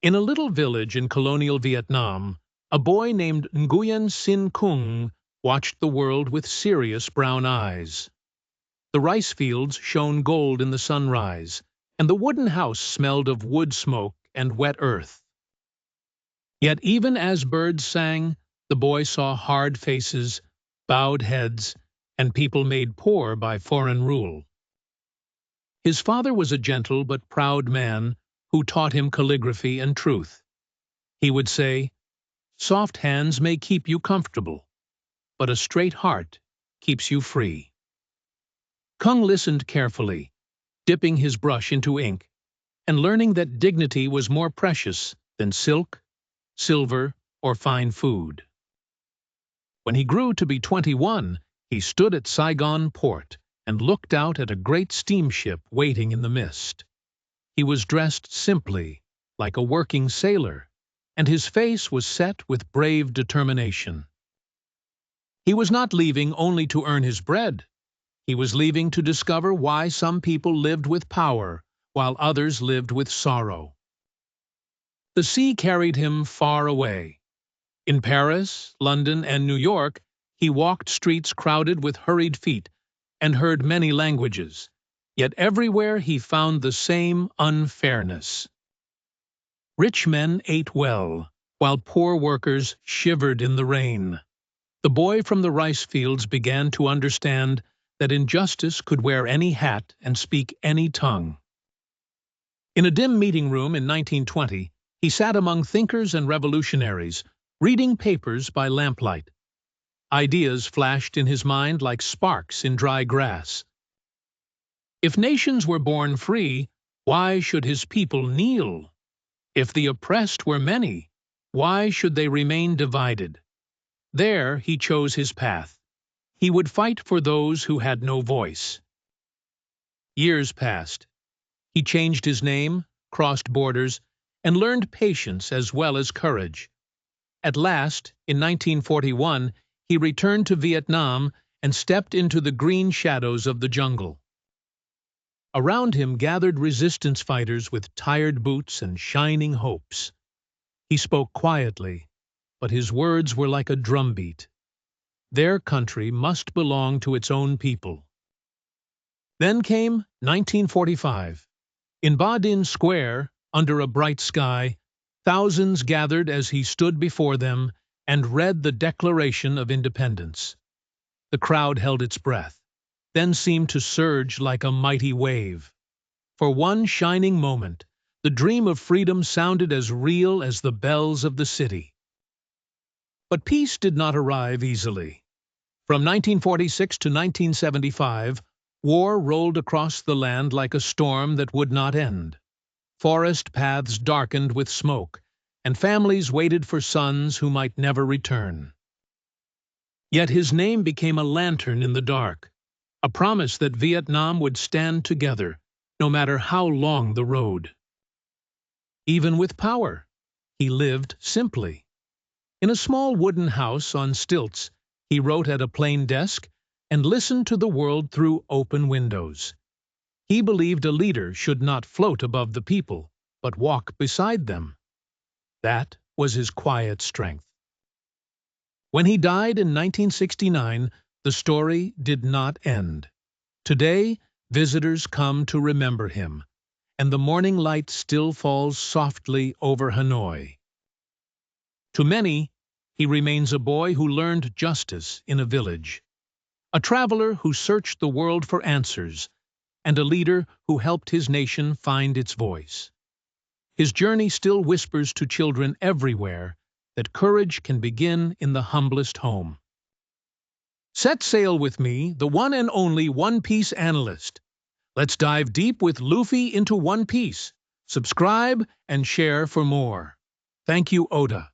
In a little village in colonial Vietnam, a boy named Nguyen Sin Kung watched the world with serious brown eyes. The rice fields shone gold in the sunrise, and the wooden house smelled of wood smoke and wet earth. Yet even as birds sang, the boy saw hard faces, bowed heads, and people made poor by foreign rule. His father was a gentle but proud man who taught him calligraphy and truth. He would say, "Soft hands may keep you comfortable, but a straight heart keeps you free." Kung listened carefully, dipping his brush into ink, and learning that dignity was more precious than silk, silver, or fine food. When he grew to be 21, he stood at Saigon port and looked out at a great steamship waiting in the mist. He was dressed simply, like a working sailor, and his face was set with brave determination. He was not leaving only to earn his bread. He was leaving to discover why some people lived with power, while others lived with sorrow. The sea carried him far away. In Paris, London, and New York, he walked streets crowded with hurried feet and heard many languages, yet everywhere he found the same unfairness. Rich men ate well, while poor workers shivered in the rain. The boy from the rice fields began to understand that injustice could wear any hat and speak any tongue. In a dim meeting room in 1920, he sat among thinkers and revolutionaries, reading papers by lamplight. Ideas flashed in his mind like sparks in dry grass. If nations were born free, why should his people kneel? If the oppressed were many, why should they remain divided? There he chose his path. He would fight for those who had no voice. Years passed. He changed his name, crossed borders, and learned patience as well as courage. At last, in 1941, he returned to Vietnam and stepped into the green shadows of the jungle. Around him gathered resistance fighters with tired boots and shining hopes. He spoke quietly, but his words were like a drumbeat. Their country must belong to its own people. Then came 1945. In Ba Dinh Square, under a bright sky, thousands gathered as he stood before them and read the Declaration of Independence. The crowd held its breath, then seemed to surge like a mighty wave. For one shining moment, the dream of freedom sounded as real as the bells of the city. But peace did not arrive easily. From 1946 to 1975, war rolled across the land like a storm that would not end. Forest paths darkened with smoke, and families waited for sons who might never return. Yet his name became a lantern in the dark, a promise that Vietnam would stand together, no matter how long the road. Even with power, he lived simply. In a small wooden house on stilts, he wrote at a plain desk and listened to the world through open windows. He believed a leader should not float above the people, but walk beside them. That was his quiet strength. When he died in 1969, the story did not end. Today, visitors come to remember him, and the morning light still falls softly over Hanoi. To many, he remains a boy who learned justice in a village, a traveler who searched the world for answers, and a leader who helped his nation find its voice. His journey still whispers to children everywhere that courage can begin in the humblest home. Set sail with me, the one and only One Piece analyst. Let's dive deep with Luffy into One Piece. Subscribe and share for more. Thank you, Oda.